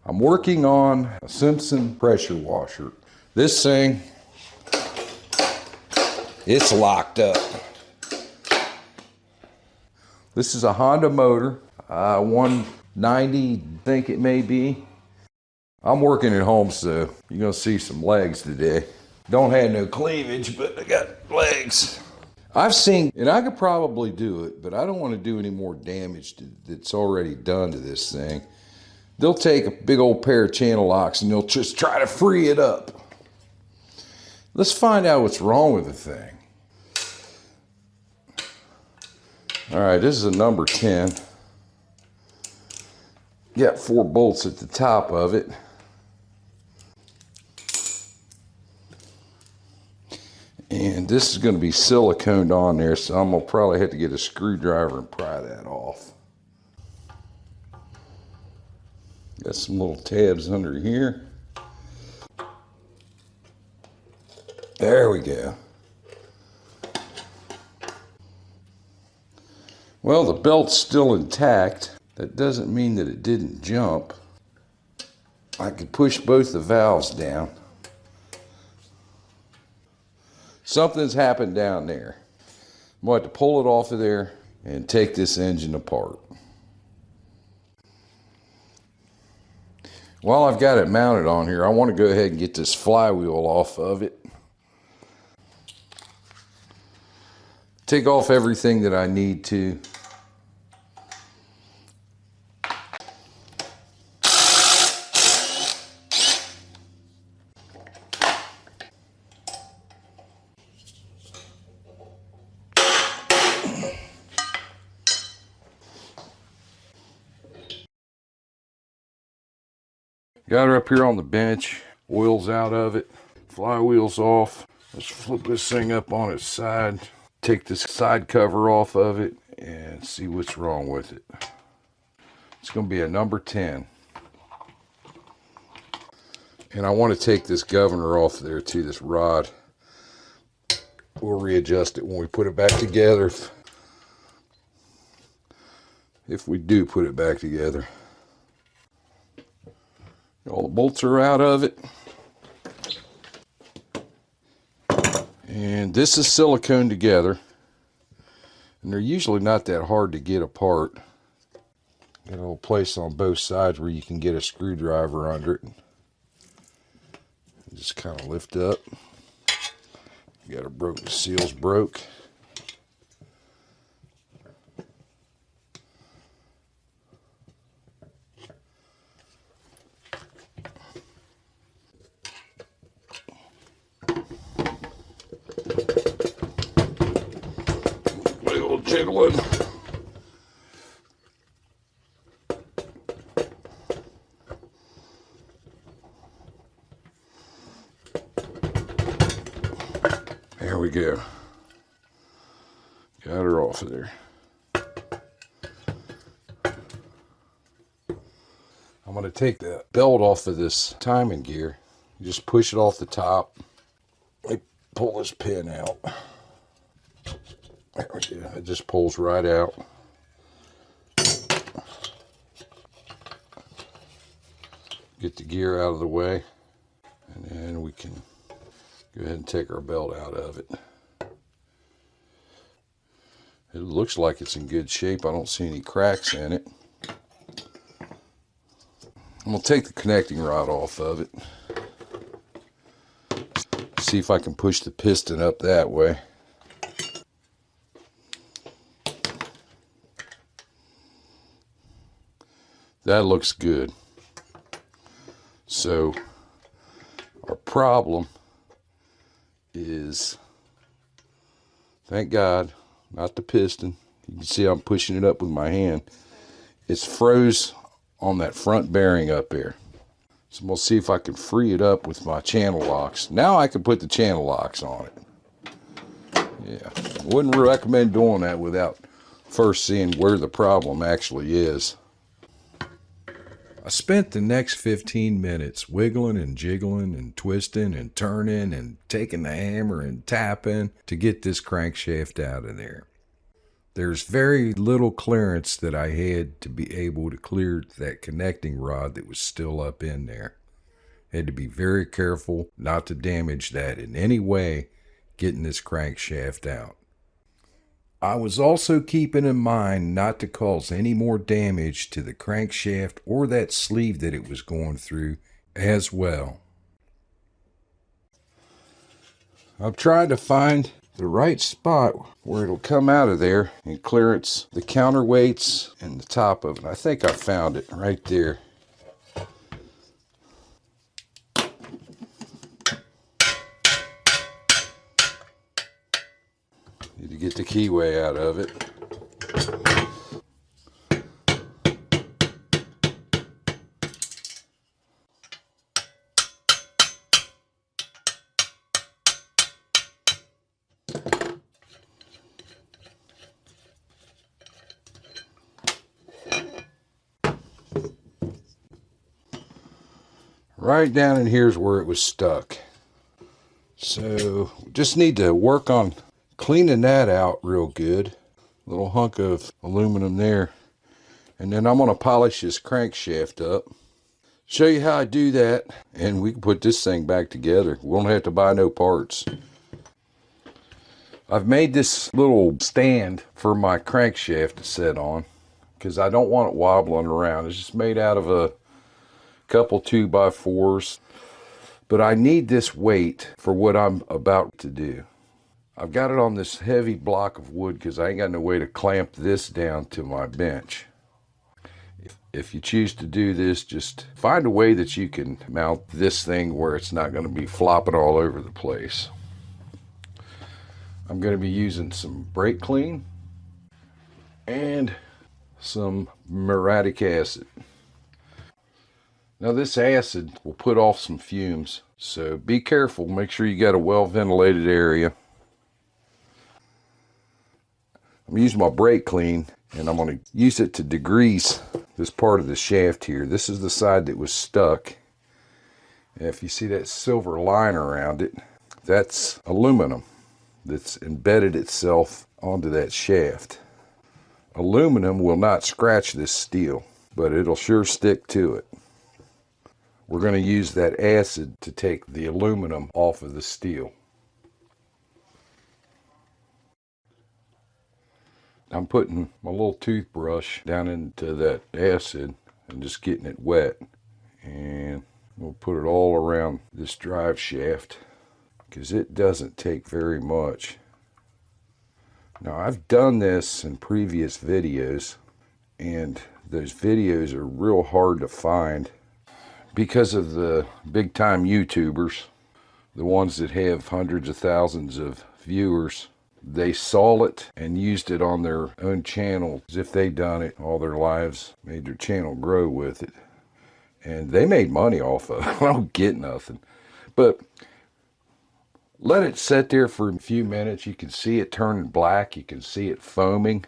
I'm working on a Simpson pressure washer. This thing, it's locked up. This is a Honda motor, 190, I think it may be. I'm working at home, so you're gonna see some legs today. Don't have no cleavage, but I got legs. I've seen, and I could probably do it, but I don't want to do any more damage that's already done to this thing. They'll take a big old pair of channel locks and they'll just try to free it up. Let's find out what's wrong with the thing. All right, this is a number 10. Got 4 bolts at the top of it. And this is going to be siliconed on there, so I'm going to probably have to get a screwdriver and pry that off. Got some little tabs under here. There we go. Well, the belt's still intact. That doesn't mean that it didn't jump. I could push both the valves down. Something's happened down there. I'm going to have to pull it off of there and take this engine apart. While I've got it mounted on here, I want to go ahead and get this flywheel off of it. Take off everything that I need to. Got her up here on the bench, oil's out of it, flywheel's off. Let's flip this thing up on its side, take this side cover off of it, and see what's wrong with it. It's going to be a number 10. And I want to take this governor off there too, this rod. We'll readjust it when we put it back together. If we do put it back together. All the bolts are out of it. And this is silicone together. And they're usually not that hard to get apart. Got a little place on both sides where you can get a screwdriver under it. Just kind of lift up. You got a broken, the seal's broke. Jiggling. There we go. Got her off of there. I'm going to take the belt off of this timing gear. You just push it off the top. I pull this pin out. There we go. It just pulls right out. Get the gear out of the way, and then we can go ahead and take our belt out of it. It looks like it's in good shape. I don't see any cracks in it. I'm going to take the connecting rod off of it. See if I can push the piston up that way. That looks good. So our problem is, thank God, not the piston. You can see I'm pushing it up with my hand. It's froze on that front bearing up there. So I'm gonna see if I can free it up with my channel locks. Now I can put the channel locks on it. Yeah, wouldn't recommend doing that without first seeing where the problem actually is. I spent the next 15 minutes wiggling and jiggling and twisting and turning and taking the hammer and tapping to get this crankshaft out of there. There's very little clearance that I had to be able to clear that connecting rod that was still up in there. Had to be very careful not to damage that in any way getting this crankshaft out. I was also keeping in mind not to cause any more damage to the crankshaft or that sleeve that it was going through as well. I'm trying to find the right spot where it'll come out of there and clearance the counterweights and the top of it. I think I found it right there. Need to get the keyway out of it. Right down in here's where it was stuck. So just need to work on cleaning that out real good. Little hunk of aluminum there. And then I'm going to polish this crankshaft up. Show you how I do that. And we can put this thing back together. We won't have to buy no parts. I've made this little stand for my crankshaft to sit on, because I don't want it wobbling around. It's just made out of a couple 2x4s, but I need this weight for what I'm about to do. I've got it on this heavy block of wood because I ain't got no way to clamp this down to my bench. If you choose to do this, just find a way that you can mount this thing where it's not going to be flopping all over the place. I'm going to be using some brake clean and some muriatic acid. Now this acid will put off some fumes, so be careful. Make sure you got a well ventilated area. I'm using my brake clean and I'm going to use it to degrease this part of the shaft here. This is the side that was stuck. And if you see that silver line around it, that's aluminum that's embedded itself onto that shaft. Aluminum will not scratch this steel, but it'll sure stick to it. We're going to use that acid to take the aluminum off of the steel. I'm putting my little toothbrush down into that acid and just getting it wet. And we'll put it all around this drive shaft because it doesn't take very much. Now I've done this in previous videos, and those videos are real hard to find because of the big time YouTubers, the ones that have hundreds of thousands of viewers. They saw it and used it on their own channel as if they'd done it all their lives, made their channel grow with it. And they made money off of it. I don't get nothing. But let it sit there for a few minutes. You can see it turning black. You can see it foaming.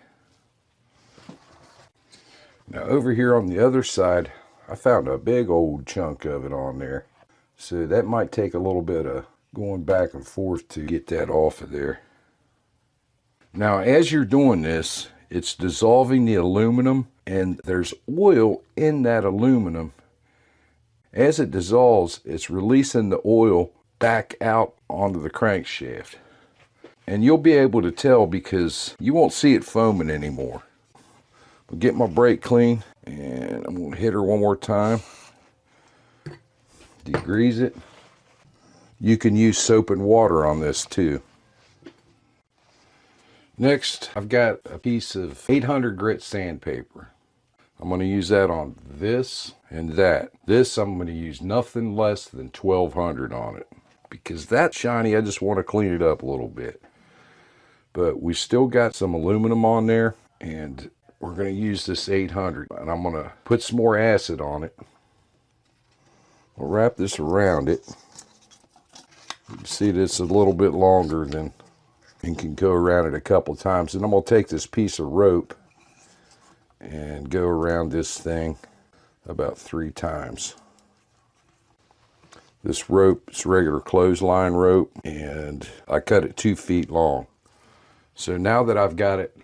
Now over here on the other side, I found a big old chunk of it on there. So that might take a little bit of going back and forth to get that off of there. Now as you're doing this, it's dissolving the aluminum, and there's oil in that aluminum. As it dissolves, it's releasing the oil back out onto the crankshaft. And you'll be able to tell because you won't see it foaming anymore. I'll get my brake clean and I'm going to hit her one more time. Degrease it. You can use soap and water on this too. Next, I've got a piece of 800 grit sandpaper. I'm going to use that on this and that. This, I'm going to use nothing less than 1200 on it. Because that's shiny, I just want to clean it up a little bit. But we still got some aluminum on there, and we're going to use this 800. And I'm going to put some more acid on it. We'll wrap this around it. You can see this a little bit longer than, and can go around it a couple times. And I'm going to take this piece of rope and go around this thing about 3 times. This rope is regular clothesline rope, and I cut it 2 feet long. So now that I've got it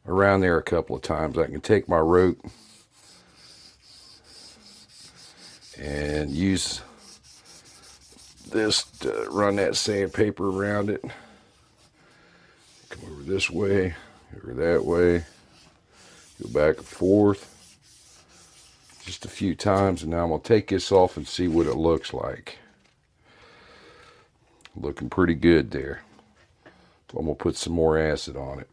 around there a couple of times. I can take my rope and use this to run that sandpaper around it. Come over this way, over that way, go back and forth just a few times, and now I'm going to take this off and see what it looks like. Looking pretty good there. So I'm going to put some more acid on it.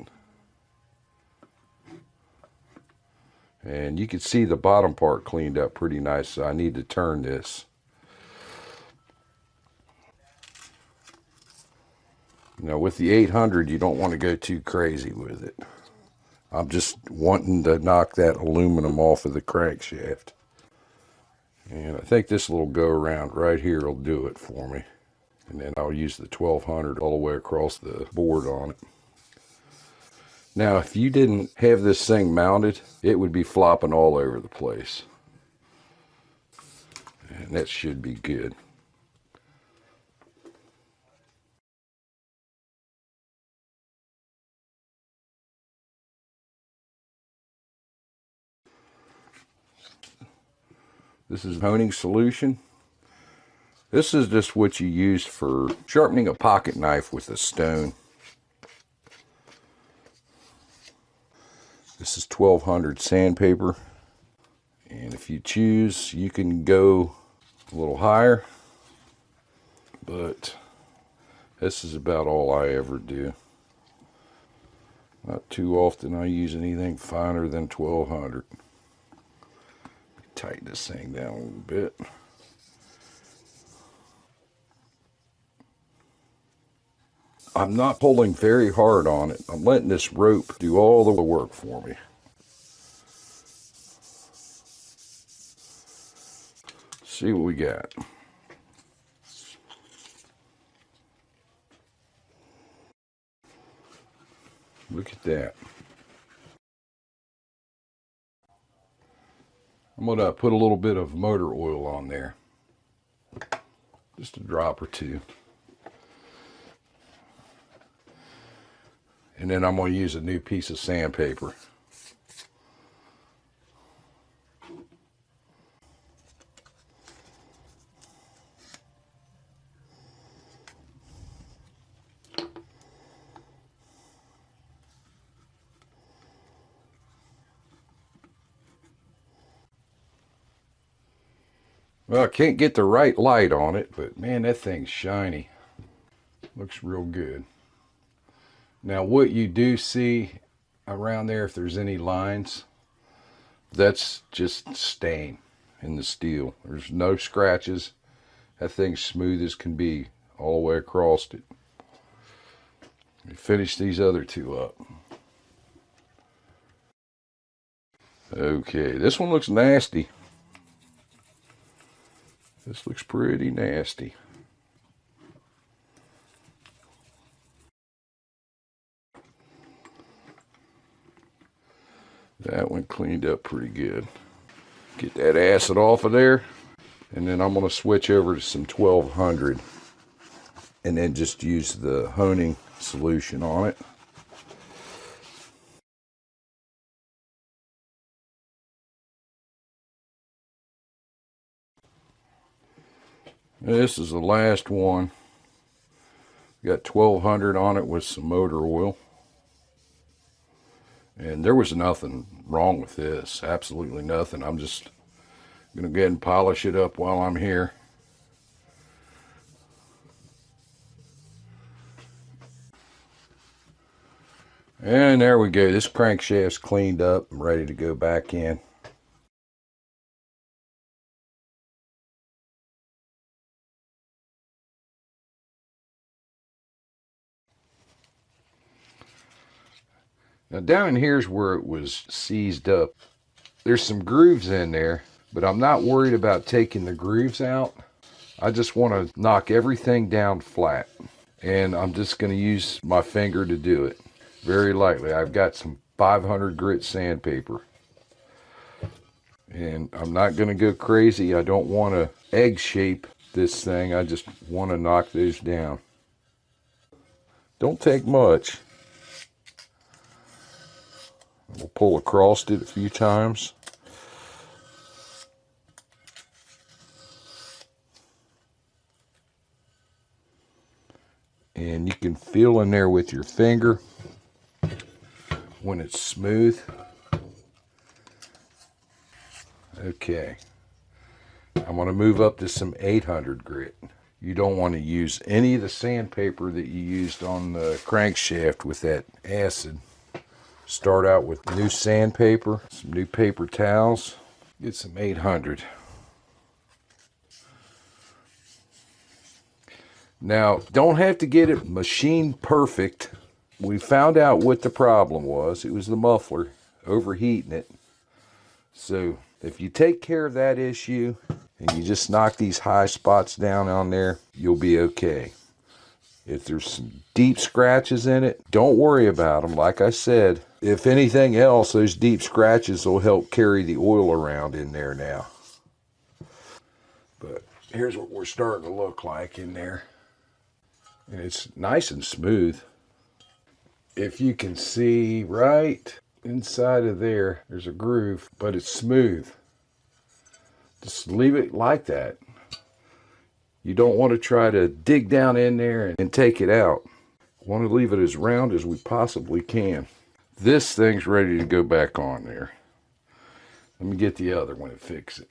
And you can see the bottom part cleaned up pretty nice, so I need to turn this. Now with the 800, you don't want to go too crazy with it. I'm just wanting to knock that aluminum off of the crankshaft. And I think this little go around right here will do it for me. And then I'll use the 1200 all the way across the board on it. Now, if you didn't have this thing mounted, it would be flopping all over the place. And that should be good. This is honing solution. This is just what you use for sharpening a pocket knife with a stone. This is 1200 sandpaper. And if you choose, you can go a little higher. But this is about all I ever do. Not too often I use anything finer than 1200. Tighten this thing down a little bit. I'm not pulling very hard on it. I'm letting this rope do all the work for me. See what we got. Look at that. I'm going to put a little bit of motor oil on there. Just a drop or two. And then I'm going to use a new piece of sandpaper. Well, I can't get the right light on it, but man, that thing's shiny. Looks real good. Now, what you do see around there, if there's any lines, that's just stain in the steel. There's no scratches. That thing's smooth as can be all the way across it. Finish these other two up. Okay, this one looks nasty. This looks pretty nasty. That one cleaned up pretty good. Get that acid off of there. And then I'm going to switch over to some 1200. And then just use the honing solution on it. This is the last one. Got 1200 on it with some motor oil. And there was nothing wrong with this. Absolutely nothing. I'm just going to go ahead and polish it up while I'm here. And there we go. This crankshaft's cleaned up and ready to go back in. Now down in here's where it was seized up. There's some grooves in there, but I'm not worried about taking the grooves out. I just want to knock everything down flat. And I'm just going to use my finger to do it. Very lightly. I've got some 500 grit sandpaper. And I'm not going to go crazy. I don't want to egg shape this thing. I just want to knock those down. Don't take much. We'll pull across it a few times. And you can feel in there with your finger when it's smooth. Okay. I'm going to move up to some 800 grit. You don't want to use any of the sandpaper that you used on the crankshaft with that acid. Start out with new sandpaper, some new paper towels. Get some 800. Now, don't have to get it machine perfect. We found out what the problem was. It was the muffler overheating it. So if you take care of that issue and you just knock these high spots down on there, you'll be okay. If there's some deep scratches in it, don't worry about them. Like I said, if anything else, those deep scratches will help carry the oil around in there now. But here's what we're starting to look like in there. And it's nice and smooth. If you can see right inside of there, there's a groove, but it's smooth. Just leave it like that. You don't want to try to dig down in there and take it out. You want to leave it as round as we possibly can. This thing's ready to go back on there. Let me get the other one and fix it.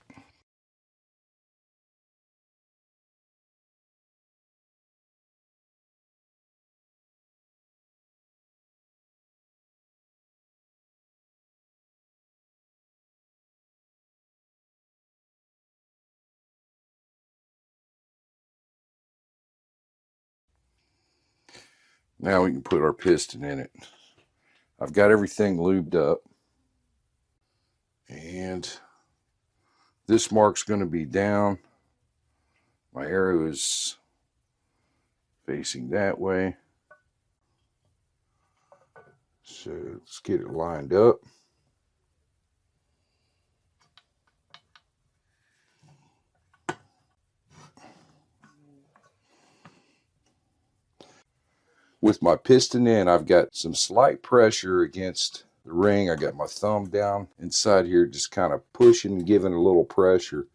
Now we can put our piston in it. I've got everything lubed up. And this mark's going to be down. My arrow is facing that way. So let's get it lined up. With my piston in, I've got some slight pressure against the ring. I got my thumb down inside here, just kind of pushing, giving a little pressure.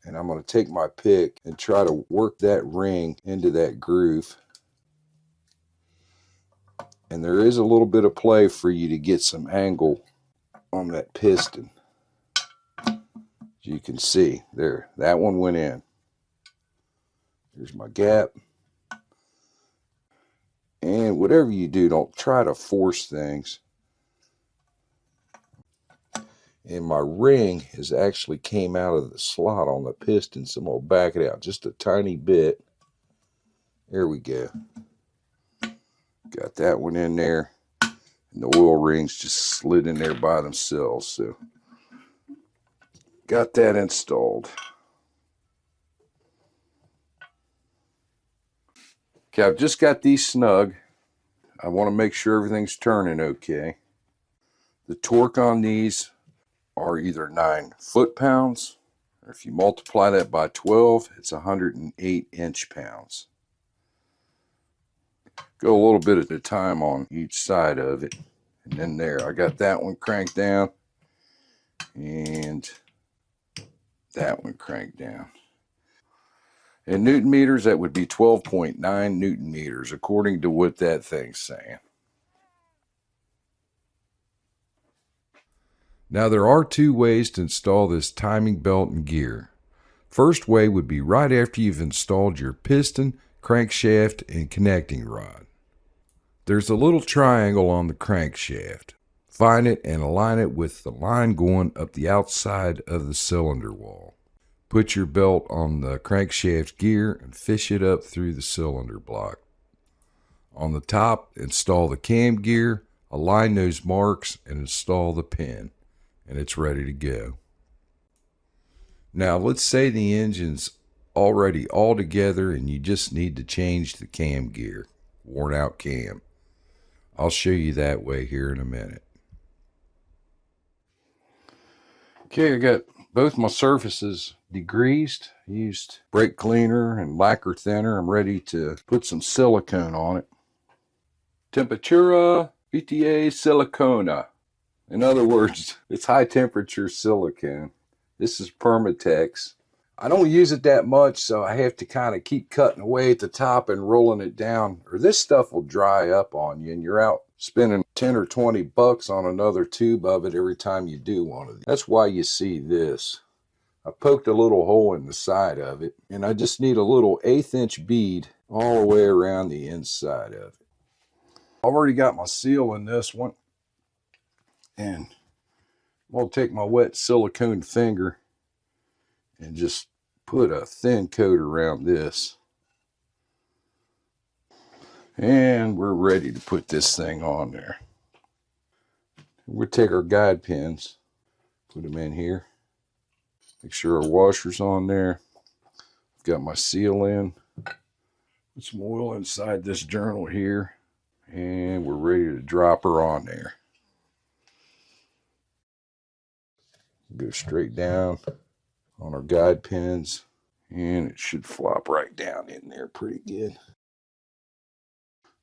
And I'm going to take my pick and try to work that ring into that groove. And there is a little bit of play for you to get some angle on that piston. As you can see there, that one went in. Here's my gap. And whatever you do, don't try to force things. And my ring has actually came out of the slot on the piston, so I'm going to back it out just a tiny bit. There we go. Got that one in there. And the oil rings just slid in there by themselves. So got that installed. Okay, I've just got these snug. I want to make sure everything's turning okay. The torque on these are either 9 foot-pounds, or if you multiply that by 12, it's 108 inch-pounds. Go a little bit at a time on each side of it. And then there, I got that one cranked down, and that one cranked down. In Newton meters, that would be 12.9 Newton meters, according to what that thing's saying. Now, there are two ways to install this timing belt and gear. First way would be right after you've installed your piston, crankshaft, and connecting rod. There's a little triangle on the crankshaft. Find it and align it with the line going up the outside of the cylinder wall. Put your belt on the crankshaft gear and fish it up through the cylinder block. On the top, install the cam gear, align those marks, and install the pin, and it's ready to go. Now, let's say the engine's already all together and you just need to change the cam gear, worn out cam. I'll show you that way here in a minute. Okay, I got both my surfaces degreased. Used brake cleaner and lacquer thinner. I'm ready to put some silicone on it. Temperatura vitae silicona. In other words, it's high temperature silicone. This is Permatex. I don't use it that much, so I have to kind of keep cutting away at the top and rolling it down, or this stuff will dry up on you and you're out spending 10 or 20 bucks on another tube of it every time you do one of these. That's why you see this. I poked a little hole in the side of it, and I just need a little 1/8 inch bead all the way around the inside of it. I've already got my seal in this one, and I'm going to take my wet silicone finger and just put a thin coat around this. And we're ready to put this thing on there. We'll take our guide pins, put them in here. Make sure our washer's on there. I've got my seal in. Put some oil inside this journal here. And we're ready to drop her on there. Go straight down on our guide pins. And it should flop right down in there pretty good.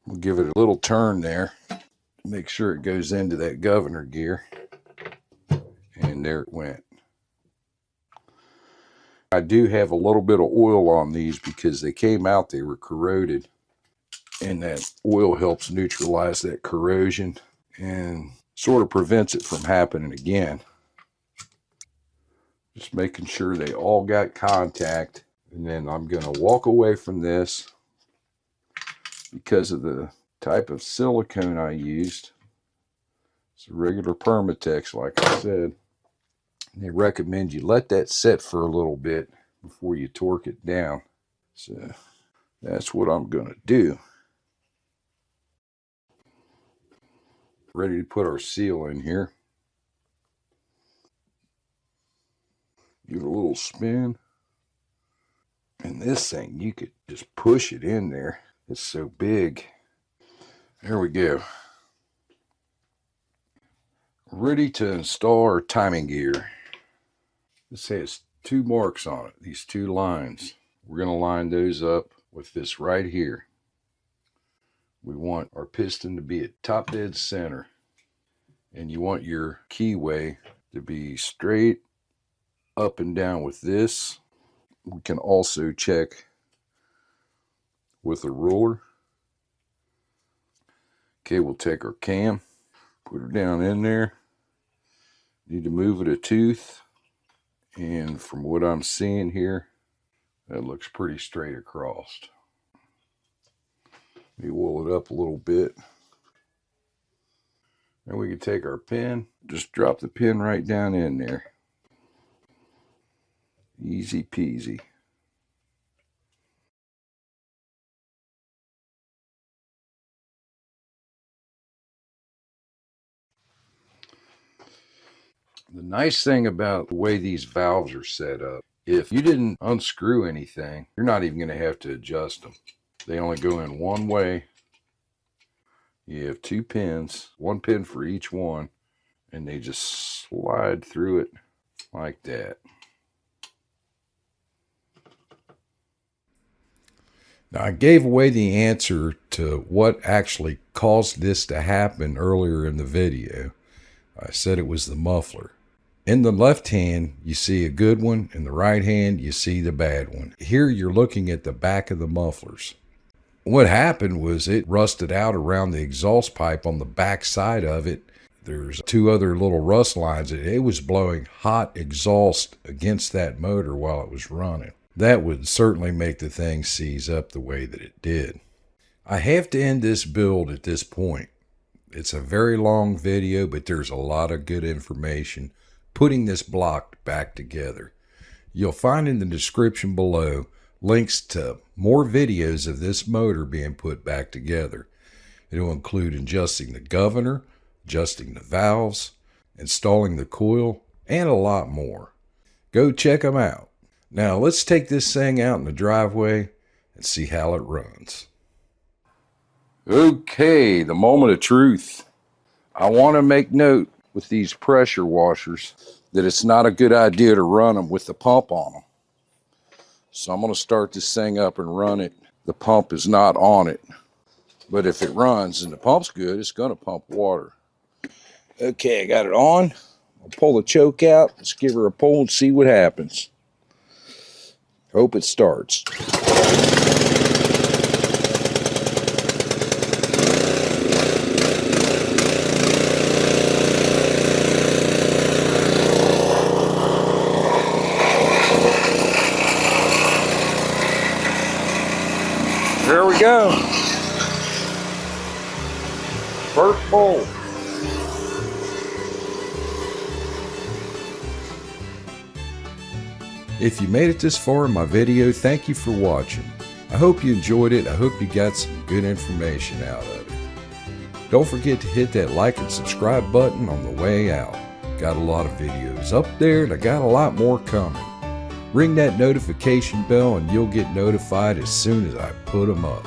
We'll give it a little turn there. Make sure it goes into that governor gear. And there it went. I do have a little bit of oil on these because they came out, they were corroded. And that oil helps neutralize that corrosion and sort of prevents it from happening again. Just making sure they all got contact. And then I'm going to walk away from this because of the type of silicone I used. It's a regular Permatex, like I said. They recommend you let that set for a little bit before you torque it down. So that's what I'm going to do. Ready to put our seal in here. Give it a little spin. And this thing, you could just push it in there. It's so big. There we go. Ready to install our timing gear. This has 2 marks on it, these 2 lines. We're going to line those up with this right here. We want our piston to be at top dead center. And you want your keyway to be straight up and down with this. We can also check with a ruler. Okay, we'll take our cam, put her down in there. Need to move it a tooth. And from what I'm seeing here, that looks pretty straight across. Let me wool it up a little bit. And we can take our pin, just drop the pin right down in there. Easy peasy. The nice thing about the way these valves are set up, if you didn't unscrew anything, you're not even going to have to adjust them. They only go in one way. You have 2 pins, 1 pin for each one, and they just slide through it like that. Now, I gave away the answer to what actually caused this to happen earlier in the video. I said it was the muffler. In the left hand, you see a good one. In the right hand, you see the bad one. Here, you're looking at the back of the mufflers. What happened was it rusted out around the exhaust pipe on the back side of it. There's 2 other little rust lines. It was blowing hot exhaust against that motor while it was running. That would certainly make the thing seize up the way that it did. I have to end this build at this point. It's a very long video, but there's a lot of good information putting this block back together. You'll find in the description below links to more videos of this motor being put back together. It'll include adjusting the governor, adjusting the valves, installing the coil, and a lot more. Go check them out. Now let's take this thing out in the driveway and see how it runs. Okay, the moment of truth. I want to make note with these pressure washers that it's not a good idea to run them with the pump on them. So I'm going to start this thing up and run it. The pump is not on it. But if it runs and the pump's good, it's going to pump water. Okay, I got it on. I'll pull the choke out. Let's give her a pull and see what happens. Hope it starts. There we go. First pull. If you made it this far in my video, thank you for watching. I hope you enjoyed it. I hope you got some good information out of it. Don't forget to hit that like and subscribe button on the way out. Got a lot of videos up there and I got a lot more coming. Ring that notification bell and you'll get notified as soon as I put them up.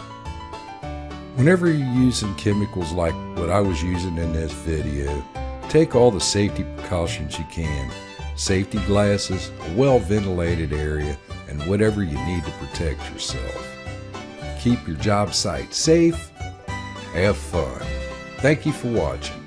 Whenever you're using chemicals like what I was using in this video, take all the safety precautions you can. Safety glasses, a well-ventilated area, and whatever you need to protect yourself. Keep your job site safe. Have fun. Thank you for watching.